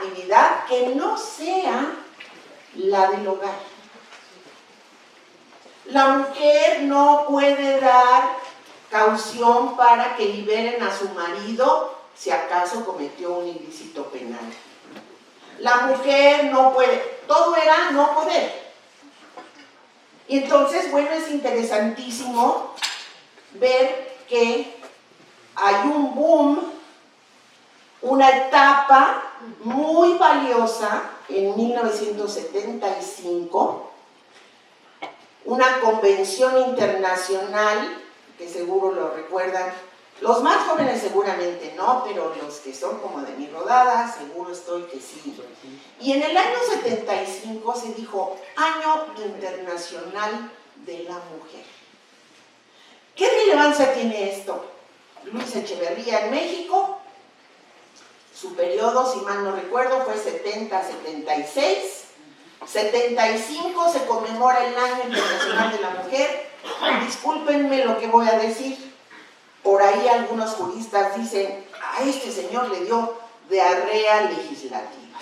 actividad que no sea la del hogar. La mujer no puede dar caución para que liberen a su marido si acaso cometió un ilícito penal. La mujer no puede, todo era no poder. Y entonces, bueno, es interesantísimo ver que hay un boom, una etapa muy valiosa en 1975, una convención internacional, que seguro lo recuerdan, los más jóvenes seguramente no, pero los que son como de mi rodada, seguro estoy que sí. Y en el año 75 se dijo Año Internacional de la Mujer. ¿Qué relevancia tiene esto? Luis Echeverría en México, su periodo, si mal no recuerdo, fue 70-76. 75 se conmemora el Año Internacional de la Mujer. Discúlpenme lo que voy a decir. Por ahí algunos juristas dicen, a este señor le dio diarrea legislativa.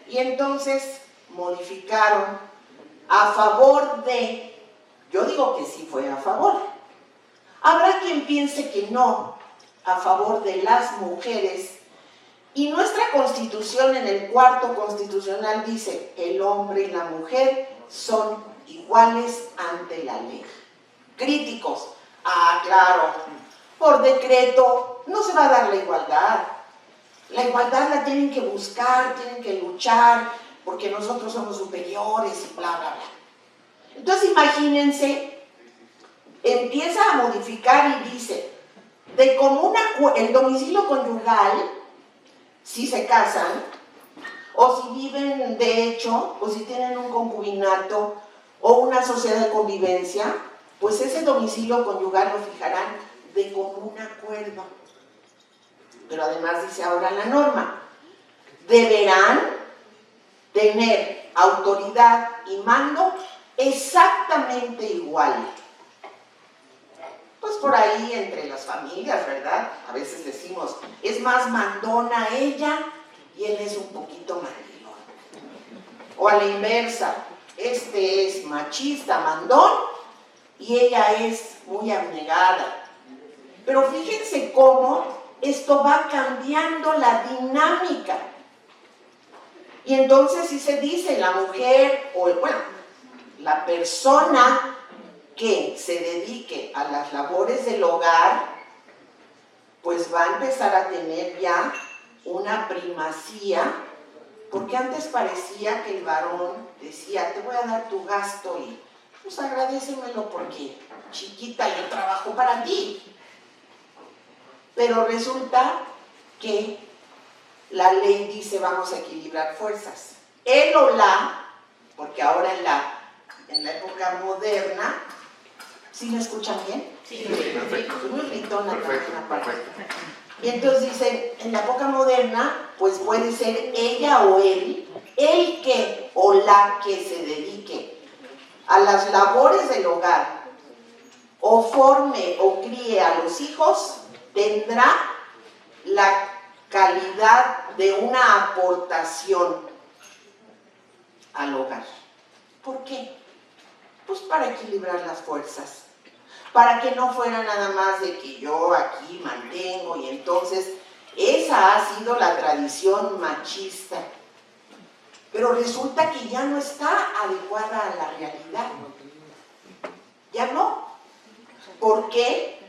Y entonces modificaron a favor de, yo digo que sí fue a favor. Habrá quien piense que no, a favor de las mujeres. Y nuestra Constitución, en el cuarto constitucional, dice, el hombre y la mujer son iguales ante la ley. Críticos, claro, por decreto no se va a dar la igualdad. La igualdad la tienen que buscar, tienen que luchar, porque nosotros somos superiores y bla, bla, bla. Entonces imagínense, empieza a modificar y dice, de común acuerdo, el domicilio conyugal, si se casan, o si viven de hecho, o si tienen un concubinato, o una sociedad de convivencia, pues ese domicilio conyugal lo fijarán de común acuerdo. Pero además dice ahora la norma, deberán tener autoridad y mando exactamente igual. Pues por ahí entre las familias, ¿verdad? A veces decimos, es más mandona ella y él es un poquito mandilón. O a la inversa, este es machista, mandón, y ella es muy abnegada. Pero fíjense cómo esto va cambiando la dinámica. Y entonces si se dice la mujer, o bueno, la persona que se dedique a las labores del hogar, pues va a empezar a tener ya una primacía, porque antes parecía que el varón decía, te voy a dar tu gasto y pues agradécemelo porque chiquita yo trabajo para ti. Pero resulta que la ley dice vamos a equilibrar fuerzas. Él o la, porque ahora en la época moderna, ¿sí me escuchan bien? Sí. Perfecto. Muy gritona la parte. Y entonces dicen, en la época moderna, pues puede ser ella o él, el que o la que se dedique a las labores del hogar, o forme o críe a los hijos, tendrá la calidad de una aportación al hogar. ¿Por qué? Pues para equilibrar las fuerzas, para que no fuera nada más de que yo aquí mantengo y entonces esa ha sido la tradición machista. Pero resulta que ya no está adecuada a la realidad. Ya no. ¿Por qué?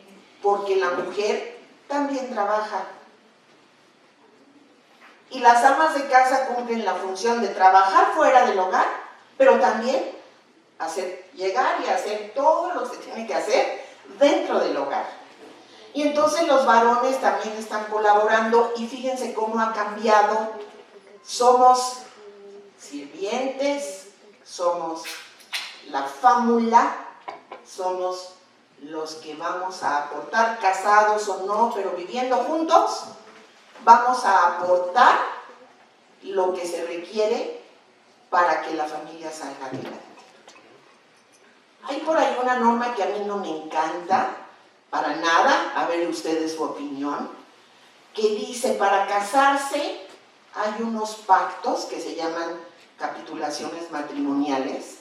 Porque la mujer también trabaja. Y las amas de casa cumplen la función de trabajar fuera del hogar, pero también llegar y hacer todo lo que se tiene que hacer dentro del hogar. Y entonces los varones también están colaborando y fíjense cómo ha cambiado. Somos sirvientes, somos la fámula, somos los que vamos a aportar, casados o no, pero viviendo juntos, vamos a aportar lo que se requiere para que la familia salga adelante. Hay por ahí una norma que a mí no me encanta, para nada, a ver ustedes su opinión, que dice, para casarse hay unos pactos que se llaman capitulaciones matrimoniales,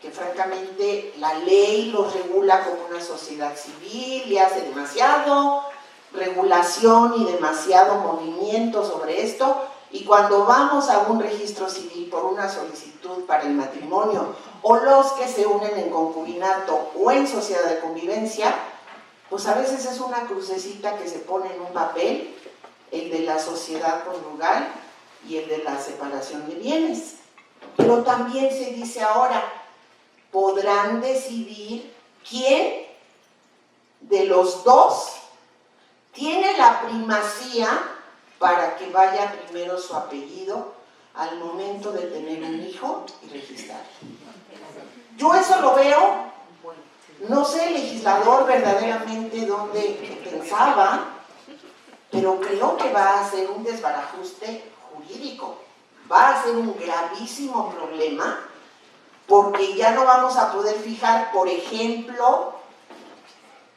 que francamente la ley los regula como una sociedad civil y hace demasiado regulación y demasiado movimiento sobre esto, y cuando vamos a un registro civil por una solicitud para el matrimonio, o los que se unen en concubinato o en sociedad de convivencia, pues a veces es una crucecita que se pone en un papel, el de la sociedad conyugal y el de la separación de bienes. Pero también se dice ahora, podrán decidir quién de los dos tiene la primacía para que vaya primero su apellido al momento de tener un hijo y registrarlo. Yo eso lo veo, no sé el legislador verdaderamente dónde pensaba, pero creo que va a ser un desbarajuste jurídico, va a ser un gravísimo problema, porque ya no vamos a poder fijar, por ejemplo,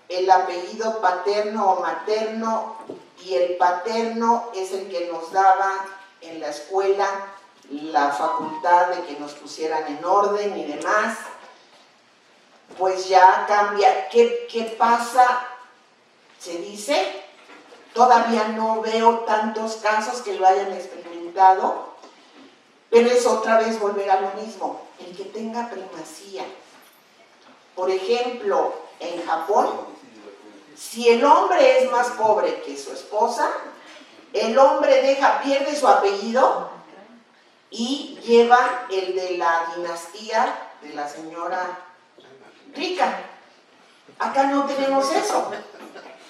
el apellido paterno o materno, y el paterno es el que nos daba en la escuela la facultad de que nos pusieran en orden y demás. Pues ya cambia. ¿Qué pasa? Se dice, todavía no veo tantos casos que lo hayan experimentado, pero es otra vez volver a lo mismo, el que tenga primacía. Por ejemplo, en Japón, si el hombre es más pobre que su esposa, el hombre pierde su apellido y lleva el de la dinastía de la señora rica. Acá no tenemos eso.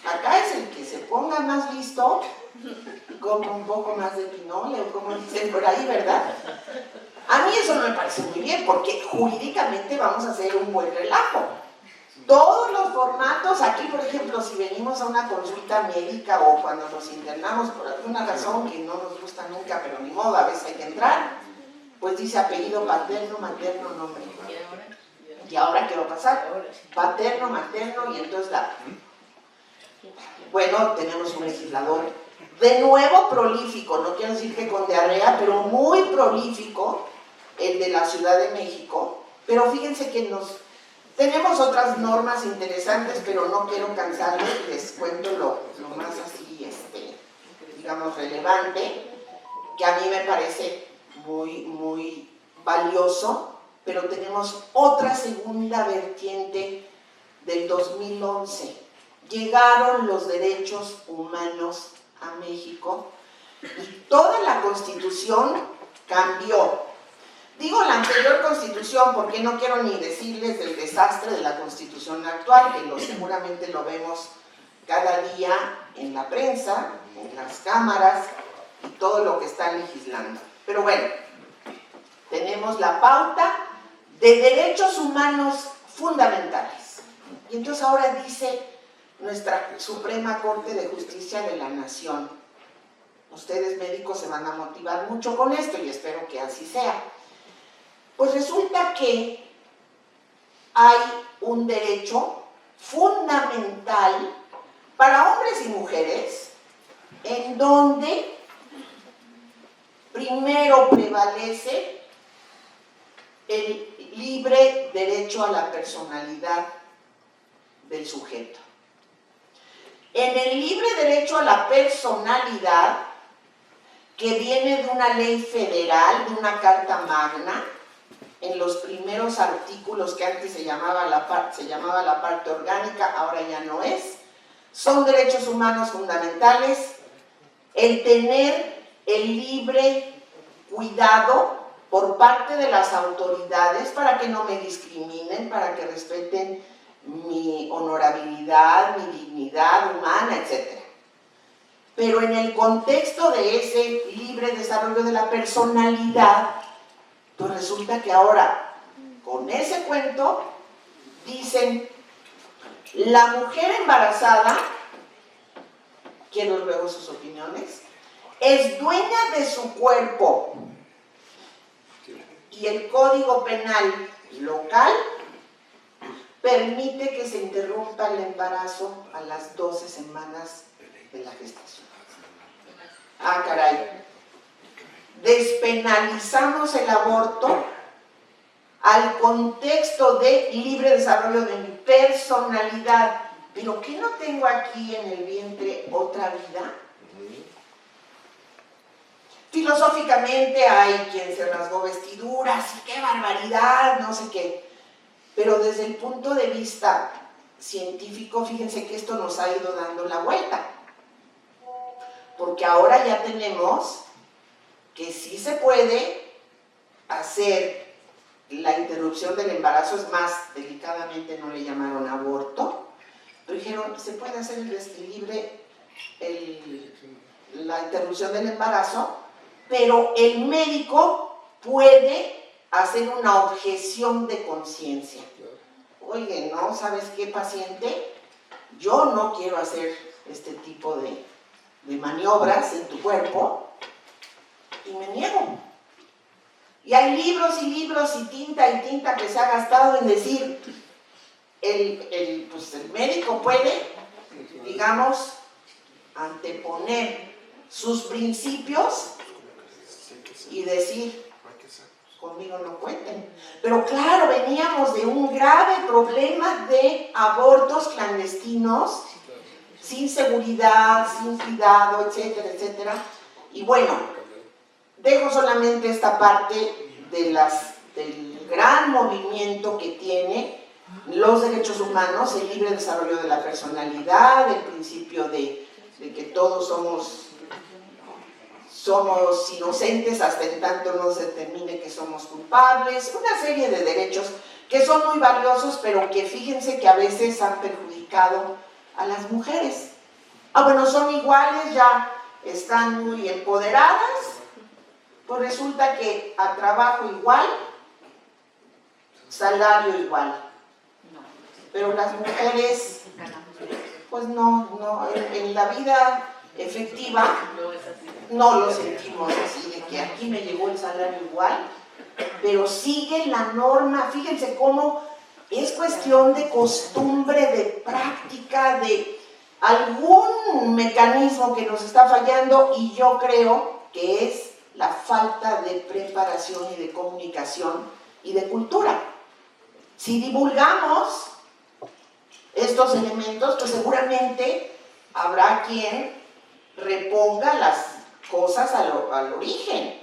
Acá es el que se ponga más listo, con un poco más de pinole, o como dicen por ahí, ¿verdad? A mí eso no me parece muy bien, porque jurídicamente vamos a hacer un buen relajo. Todos los formatos, aquí por ejemplo, si venimos a una consulta médica o cuando nos internamos por alguna razón que no nos gusta nunca, pero ni modo, a veces hay que entrar, pues dice apellido paterno, materno, nombre. ¿Y ahora qué va a pasar? Paterno, materno, y entonces bueno, tenemos un legislador de nuevo prolífico, no quiero decir que con diarrea, pero muy prolífico, el de la Ciudad de México. Pero fíjense que tenemos otras normas interesantes, pero no quiero cansarles, les cuento lo más así, digamos, relevante, que a mí me parece muy, muy valioso, pero tenemos otra segunda vertiente del 2011. Llegaron los derechos humanos a México y toda la Constitución cambió. Digo la anterior Constitución porque no quiero ni decirles del desastre de la Constitución actual, que seguramente lo vemos cada día en la prensa, en las cámaras y todo lo que están legislando. Pero bueno, tenemos la pauta de derechos humanos fundamentales. Y entonces ahora dice nuestra Suprema Corte de Justicia de la Nación. Ustedes médicos se van a motivar mucho con esto y espero que así sea. Pues resulta que hay un derecho fundamental para hombres y mujeres en donde primero prevalece el libre derecho a la personalidad del sujeto. En el libre derecho a la personalidad, que viene de una ley federal, de una carta magna, en los primeros artículos que antes se llamaba la parte orgánica, ahora ya no es, son derechos humanos fundamentales, el tener el libre cuidado por parte de las autoridades para que no me discriminen, para que respeten mi honorabilidad, mi dignidad humana, etc. Pero en el contexto de ese libre desarrollo de la personalidad, pues resulta que ahora, con ese cuento, dicen, la mujer embarazada, quiero luego sus opiniones, es dueña de su cuerpo, y el Código Penal local permite que se interrumpa el embarazo a las 12 semanas de la gestación. Ah, caray. despenalizamos el aborto al contexto de libre desarrollo de mi personalidad. ¿Pero qué no tengo aquí en el vientre otra vida? Filosóficamente hay quien se rasgó vestiduras y qué barbaridad, no sé qué. Pero desde el punto de vista científico, fíjense que esto nos ha ido dando la vuelta. Porque ahora ya tenemos que sí se puede hacer la interrupción del embarazo, es más, delicadamente no le llamaron aborto, pero dijeron, se puede hacer la interrupción del embarazo, pero el médico puede hacer una objeción de conciencia. Oye, ¿no? ¿Sabes qué, paciente? Yo no quiero hacer este tipo de maniobras en tu cuerpo y me niego. Y hay libros y libros y tinta que se ha gastado en decir, pues el médico puede, digamos, anteponer sus principios y decir, conmigo no cuenten. Pero claro, veníamos de un grave problema de abortos clandestinos, sin seguridad, sin cuidado, etcétera, etcétera. Y bueno, dejo solamente esta parte del gran movimiento que tiene los derechos humanos, el libre desarrollo de la personalidad, el principio de que todos somos inocentes hasta en tanto no se determine que somos culpables, una serie de derechos que son muy valiosos, pero que fíjense que a veces han perjudicado a las mujeres. Bueno, son iguales, ya están muy empoderadas, pues resulta que a trabajo igual, salario igual. Pero las mujeres, pues no, en la vida efectiva no lo sentimos así, de que aquí me llegó el salario igual, pero sigue la norma. Fíjense cómo es cuestión de costumbre, de práctica, de algún mecanismo que nos está fallando, y yo creo que es la falta de preparación y de comunicación y de cultura. Si divulgamos estos elementos, pues seguramente habrá quien reponga las cosas al origen.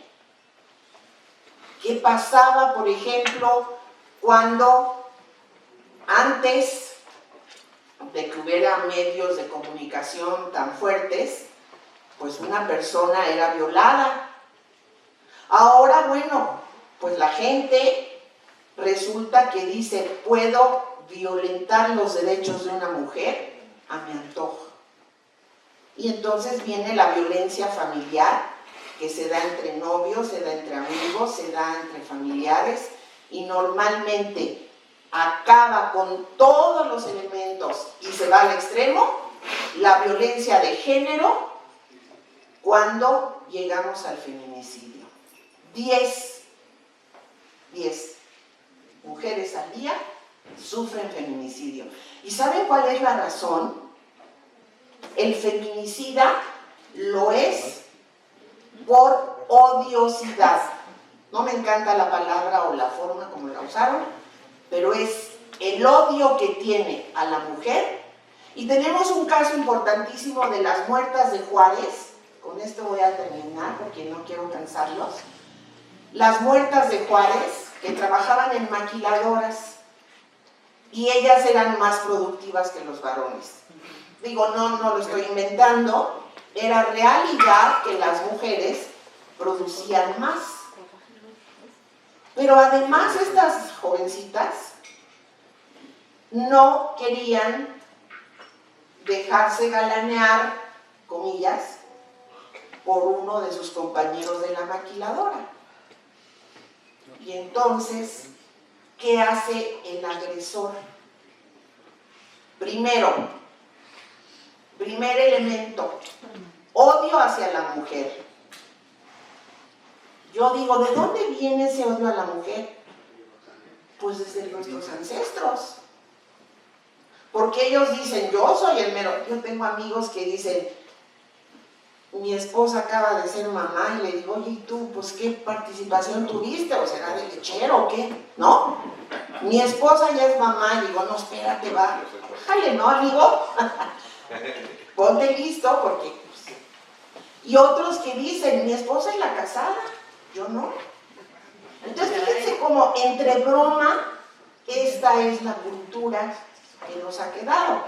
¿Qué pasaba, por ejemplo, cuando antes de que hubiera medios de comunicación tan fuertes, pues una persona era violada? Ahora, bueno, pues la gente resulta que dice, puedo violentar los derechos de una mujer a mi antojo. Y entonces viene la violencia familiar, que se da entre novios, se da entre amigos, se da entre familiares, y normalmente acaba con todos los elementos y se va al extremo, la violencia de género, cuando llegamos al feminicidio. 10 mujeres al día sufren feminicidio. ¿Y saben cuál es la razón? El feminicida lo es por odiosidad. No me encanta la palabra o la forma como la usaron, pero es el odio que tiene a la mujer. Y tenemos un caso importantísimo de las muertas de Juárez. Con esto voy a terminar porque no quiero cansarlos. Las muertas de Juárez, que trabajaban en maquiladoras, y ellas eran más productivas que los varones. Digo, no lo estoy inventando, era realidad que las mujeres producían más. Pero además estas jovencitas no querían dejarse galanear, comillas, por uno de sus compañeros de la maquiladora. Y entonces, ¿qué hace el agresor? Primer elemento, odio hacia la mujer. Yo digo, ¿de dónde viene ese odio a la mujer? Pues desde nuestros ancestros. Porque ellos dicen, yo soy el mero. Yo tengo amigos que dicen, mi esposa acaba de ser mamá y le digo, oye, ¿y tú, pues qué participación tuviste? ¿O será de lechero o qué? ¿No? Mi esposa ya es mamá y digo, no, espérate, va. Jale, ¿no, amigo? Ponte listo porque... Pues... Y otros que dicen, mi esposa es la casada, yo no. Entonces, fíjense como entre broma, esta es la cultura que nos ha quedado.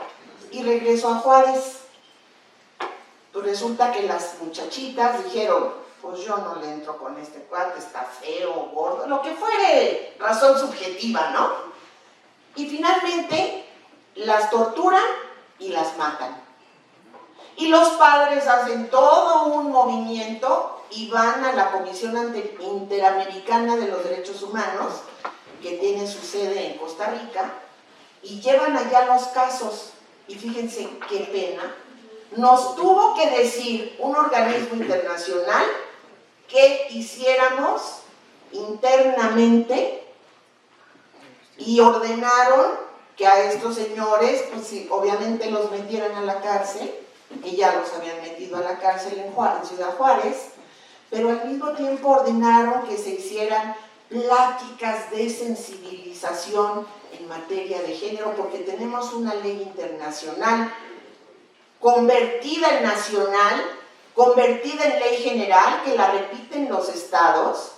Y regreso a Juárez. Pues resulta que las muchachitas dijeron, pues yo no le entro con este cuate, está feo, gordo, lo que fuere, razón subjetiva, ¿no? Y finalmente las torturan y las matan. Y los padres hacen todo un movimiento y van a la Comisión Interamericana de los Derechos Humanos, que tiene su sede en Costa Rica, y llevan allá los casos. Y fíjense qué pena. Nos tuvo que decir un organismo internacional que hiciéramos internamente y ordenaron que a estos señores, pues sí, obviamente los metieran a la cárcel, que ya los habían metido a la cárcel en Ciudad Juárez, pero al mismo tiempo ordenaron que se hicieran pláticas de sensibilización en materia de género, porque tenemos una ley internacional convertida en nacional, convertida en ley general, que la repiten los estados,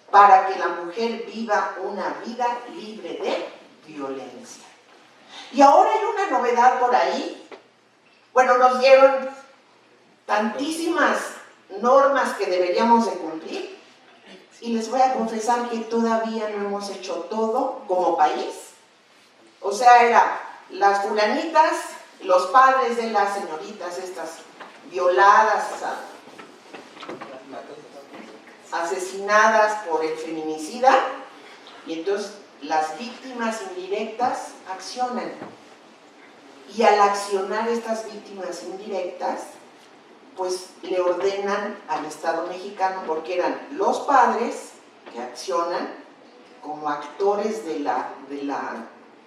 para que la mujer viva una vida libre de violencia. Y ahora hay una novedad por ahí. Bueno, nos dieron tantísimas normas que deberíamos de cumplir, y les voy a confesar que todavía no hemos hecho todo como país. O sea, era las fulanitas, los padres de las señoritas estas violadas, asesinadas por el feminicida, y entonces las víctimas indirectas accionan. Y al accionar estas víctimas indirectas, pues le ordenan al Estado mexicano, porque eran los padres que accionan como actores del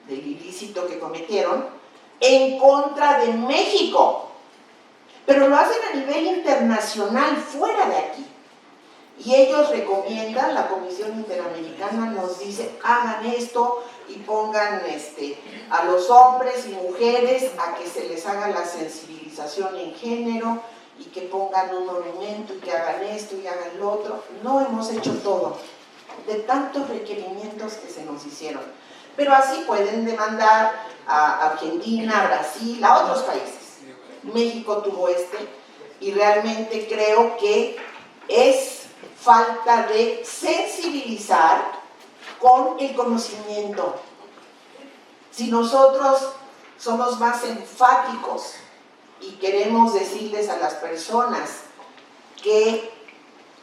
ilícito que cometieron, en contra de México, pero lo hacen a nivel internacional, fuera de aquí. Y ellos recomiendan, la Comisión Interamericana nos dice, hagan esto y pongan a los hombres y mujeres a que se les haga la sensibilización en género y que pongan un monumento y que hagan esto y hagan lo otro. No hemos hecho todo, de tantos requerimientos que se nos hicieron. Pero así pueden demandar a Argentina, a Brasil, a otros países. México tuvo y realmente creo que es falta de sensibilizar con el conocimiento. Si nosotros somos más enfáticos y queremos decirles a las personas que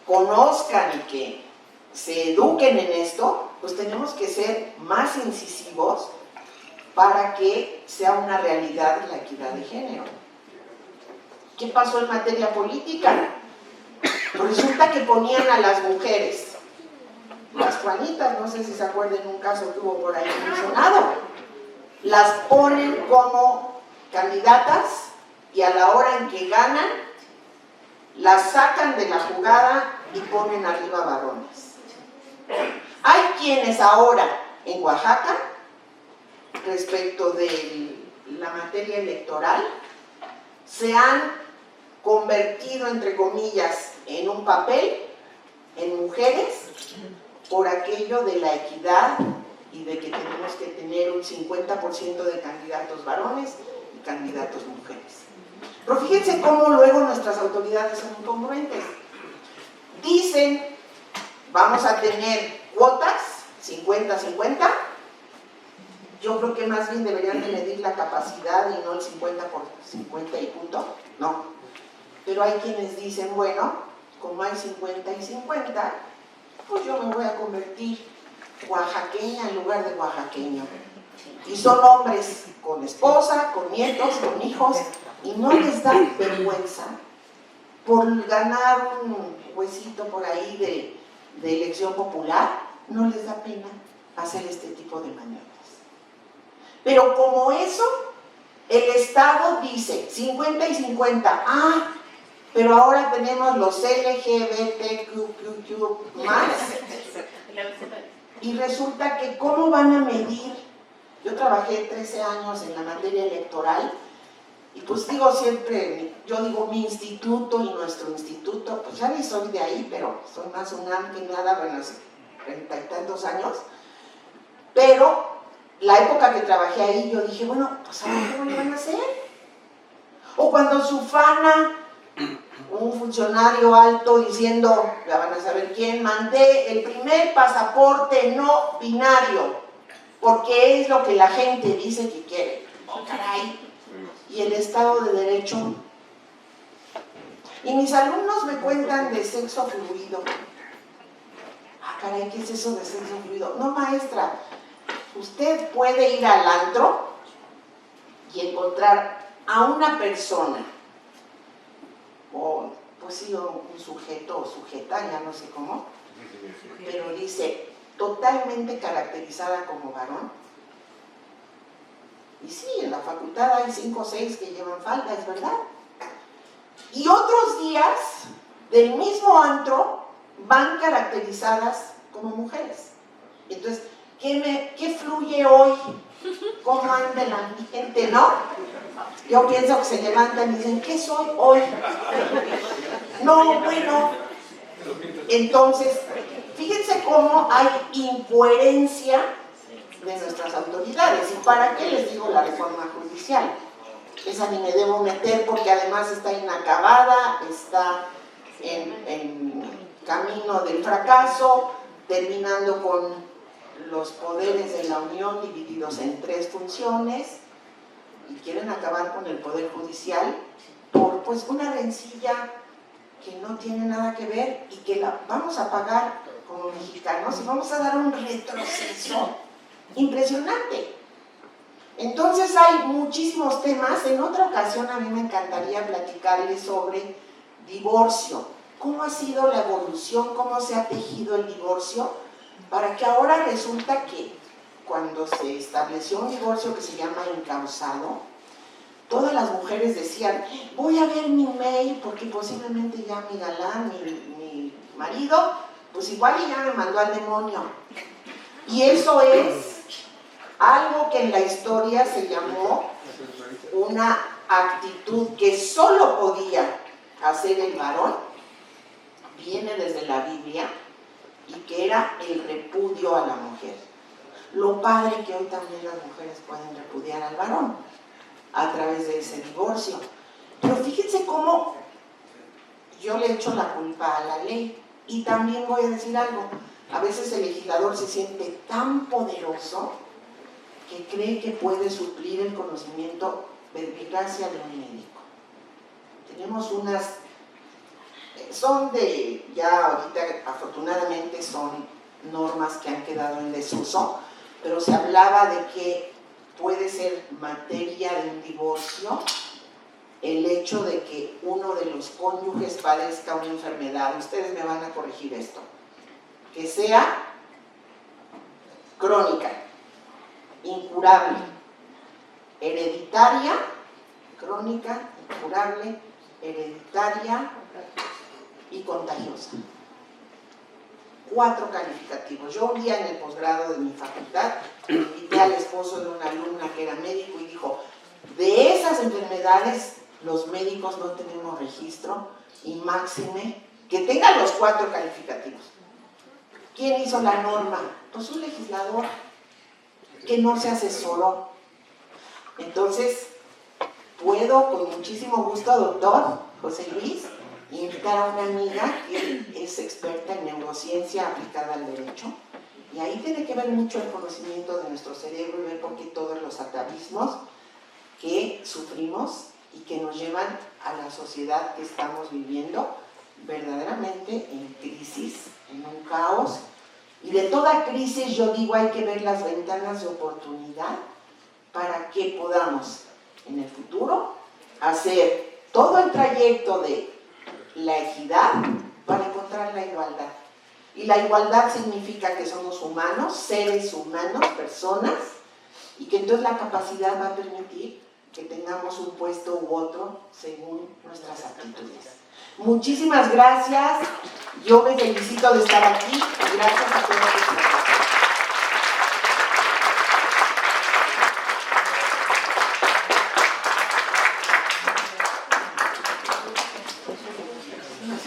conozcan y que se eduquen en esto, pues tenemos que ser más incisivos para que sea una realidad la equidad de género. ¿Qué pasó en materia política? Pues resulta que ponían a las mujeres, las Juanitas, no sé si se acuerdan un caso que hubo por ahí en el Senado, las ponen como candidatas y a la hora en que ganan, las sacan de la jugada y ponen arriba varones. Hay quienes ahora en Oaxaca, respecto de la materia electoral, se han convertido, entre comillas, en un papel, en mujeres, por aquello de la equidad y de que tenemos que tener un 50% de candidatos varones y candidatos mujeres. Pero fíjense cómo luego nuestras autoridades son incongruentes. Dicen, vamos a tener cuotas, 50-50, yo creo que más bien deberían de medir la capacidad y no el 50 por 50 y punto, no. Pero hay quienes dicen, bueno, como hay 50 y 50, pues yo me voy a convertir oaxaqueña en lugar de oaxaqueño. Y son hombres con esposa, con nietos, con hijos, y no les da vergüenza por ganar un huesito por ahí de elección popular, no les da pena hacer este tipo de maniobras. Pero como eso, el Estado dice 50 y 50, pero ahora tenemos los LGBTQ+, y resulta que ¿cómo van a medir? Yo trabajé 13 años en la materia electoral, y pues digo siempre, yo digo mi instituto y nuestro instituto, pues ya ni soy de ahí, pero soy más UNAM que nada, bueno, hace 30 y tantos años, pero la época que trabajé ahí yo dije, bueno, pues ahora ¿cómo le van a hacer? O cuando se ufana un funcionario alto diciendo, ya van a saber quién, mandé el primer pasaporte no binario, porque es lo que la gente dice que quiere. Oh, caray. Y el Estado de Derecho. Y mis alumnos me cuentan de sexo fluido. Ah, caray, ¿qué es eso de sexo fluido? No, maestra, usted puede ir al antro y encontrar a una persona, o pues sí, un sujeto o sujeta, ya no sé cómo, pero dice, totalmente caracterizada como varón. Y sí, en la facultad hay 5 o 6 que llevan falda, es verdad. Y otros días, del mismo antro, van caracterizadas como mujeres. Entonces, ¿qué fluye hoy? ¿Cómo anda el ambiente, no? Yo pienso que se levantan y dicen, ¿qué soy hoy? No, bueno. Entonces, fíjense cómo hay incoherencia de nuestras autoridades. ¿Y para qué les digo la reforma judicial? Esa ni me debo meter porque además está inacabada, está en camino del fracaso, terminando con los poderes de la Unión divididos en 3 funciones, y quieren acabar con el Poder Judicial por pues una rencilla que no tiene nada que ver y que la vamos a pagar como mexicanos y vamos a dar un retroceso impresionante. Entonces hay muchísimos temas. En otra ocasión a mí me encantaría platicarles sobre divorcio, cómo ha sido la evolución, cómo se ha tejido el divorcio, para que ahora resulta que cuando se estableció un divorcio que se llama encausado, todas las mujeres decían, voy a ver mi mail porque posiblemente ya mi galán, mi marido, pues igual ya me mandó al demonio. Y eso es algo que en la historia se llamó una actitud que solo podía hacer el varón, viene desde la Biblia, y que era el repudio a la mujer. Lo padre que hoy también las mujeres pueden repudiar al varón a través de ese divorcio. Pero fíjense cómo yo le echo la culpa a la ley. Y también voy a decir algo, a veces el legislador se siente tan poderoso que cree que puede suplir el conocimiento verbigracia de un médico. Tenemos unas, son de, ya ahorita afortunadamente son normas que han quedado en desuso, pero se hablaba de que puede ser materia de un divorcio el hecho de que uno de los cónyuges padezca una enfermedad. Ustedes me van a corregir esto, que sea crónica, incurable, hereditaria, crónica, incurable, hereditaria y contagiosa. 4 calificativos. Yo un día en el posgrado de mi facultad invité al esposo de una alumna que era médico y dijo, de esas enfermedades los médicos no tenemos registro, y máxime que tengan los 4 calificativos. ¿Quién hizo la norma? Pues un legislador que no se asesoró. Entonces, puedo con muchísimo gusto, doctor José Luis, invitar a una amiga que es experta en neurociencia aplicada al derecho, y ahí tiene que ver mucho el conocimiento de nuestro cerebro y ver por qué todos los atavismos que sufrimos y que nos llevan a la sociedad que estamos viviendo verdaderamente en crisis, en un caos. Y de toda crisis yo digo hay que ver las ventanas de oportunidad para que podamos en el futuro hacer todo el trayecto de la equidad para encontrar la igualdad. Y la igualdad significa que somos humanos, seres humanos, personas, y que entonces la capacidad va a permitir que tengamos un puesto u otro según nuestras aptitudes. Muchísimas gracias. Yo me felicito de estar aquí. Gracias a todos.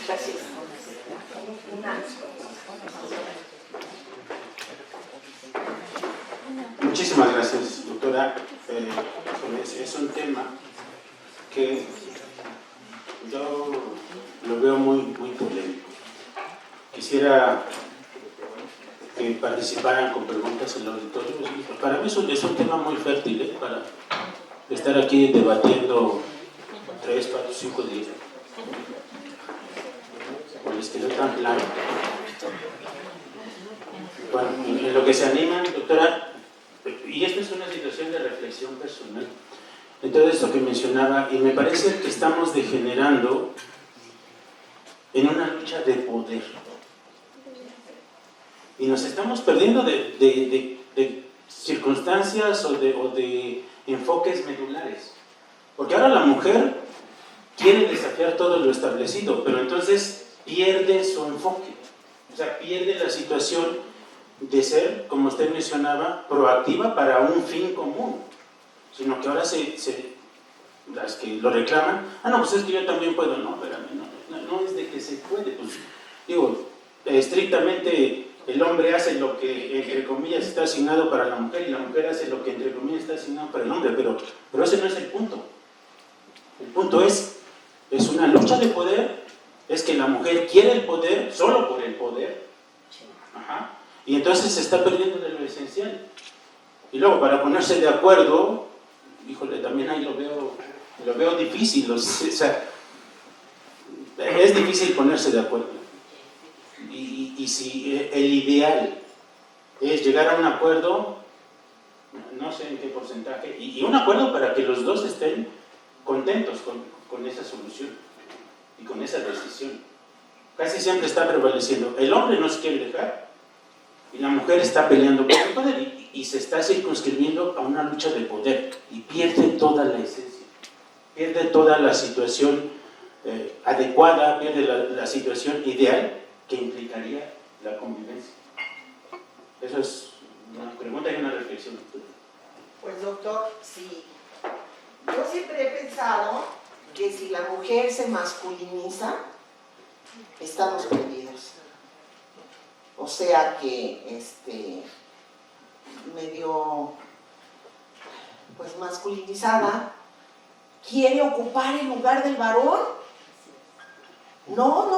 Gracias. Muchísimas gracias, doctora. Es un tema que yo lo veo muy polémico. Quisiera que participaran con preguntas en el auditorio. Para mí es un tema muy fértil, para estar aquí debatiendo 3, 4, 5 días. Con el esqueleto tan plano. Bueno, en lo que se animan, doctora, y esta es una situación de reflexión personal, en todo esto que mencionaba, y me parece que estamos degenerando en una lucha de poder. Y nos estamos perdiendo de circunstancias o de enfoques medulares. Porque ahora la mujer quiere desafiar todo lo establecido, pero entonces pierde su enfoque. O sea, pierde la situación de ser, como usted mencionaba, proactiva para un fin común. Sino que ahora las que lo reclaman, no, pues es que yo también puedo. No, espérame, no es de que se puede. Pues, digo, estrictamente el hombre hace lo que, entre comillas, está asignado para la mujer y la mujer hace lo que, entre comillas, está asignado para el hombre. Pero ese no es el punto. El punto es una lucha de poder, es que la mujer quiere el poder solo por el poder. Ajá. Y entonces se está perdiendo de lo esencial. Y luego, para ponerse de acuerdo, híjole, también ahí lo veo difícil. O sea, es difícil ponerse de acuerdo. Y si el ideal es llegar a un acuerdo, no sé en qué porcentaje, y un acuerdo para que los dos estén contentos con esa solución y con esa decisión. Casi siempre está prevaleciendo. El hombre no se quiere dejar y la mujer está peleando por el poder y se está circunscribiendo a una lucha de poder y pierde toda la esencia, pierde toda la situación adecuada, pierde la situación ideal que implicaría la convivencia. Eso es una pregunta y una reflexión. Pues doctor, sí. Yo siempre he pensado que si la mujer se masculiniza, estamos perdidos. O sea que medio pues masculinizada quiere ocupar el lugar del varón. No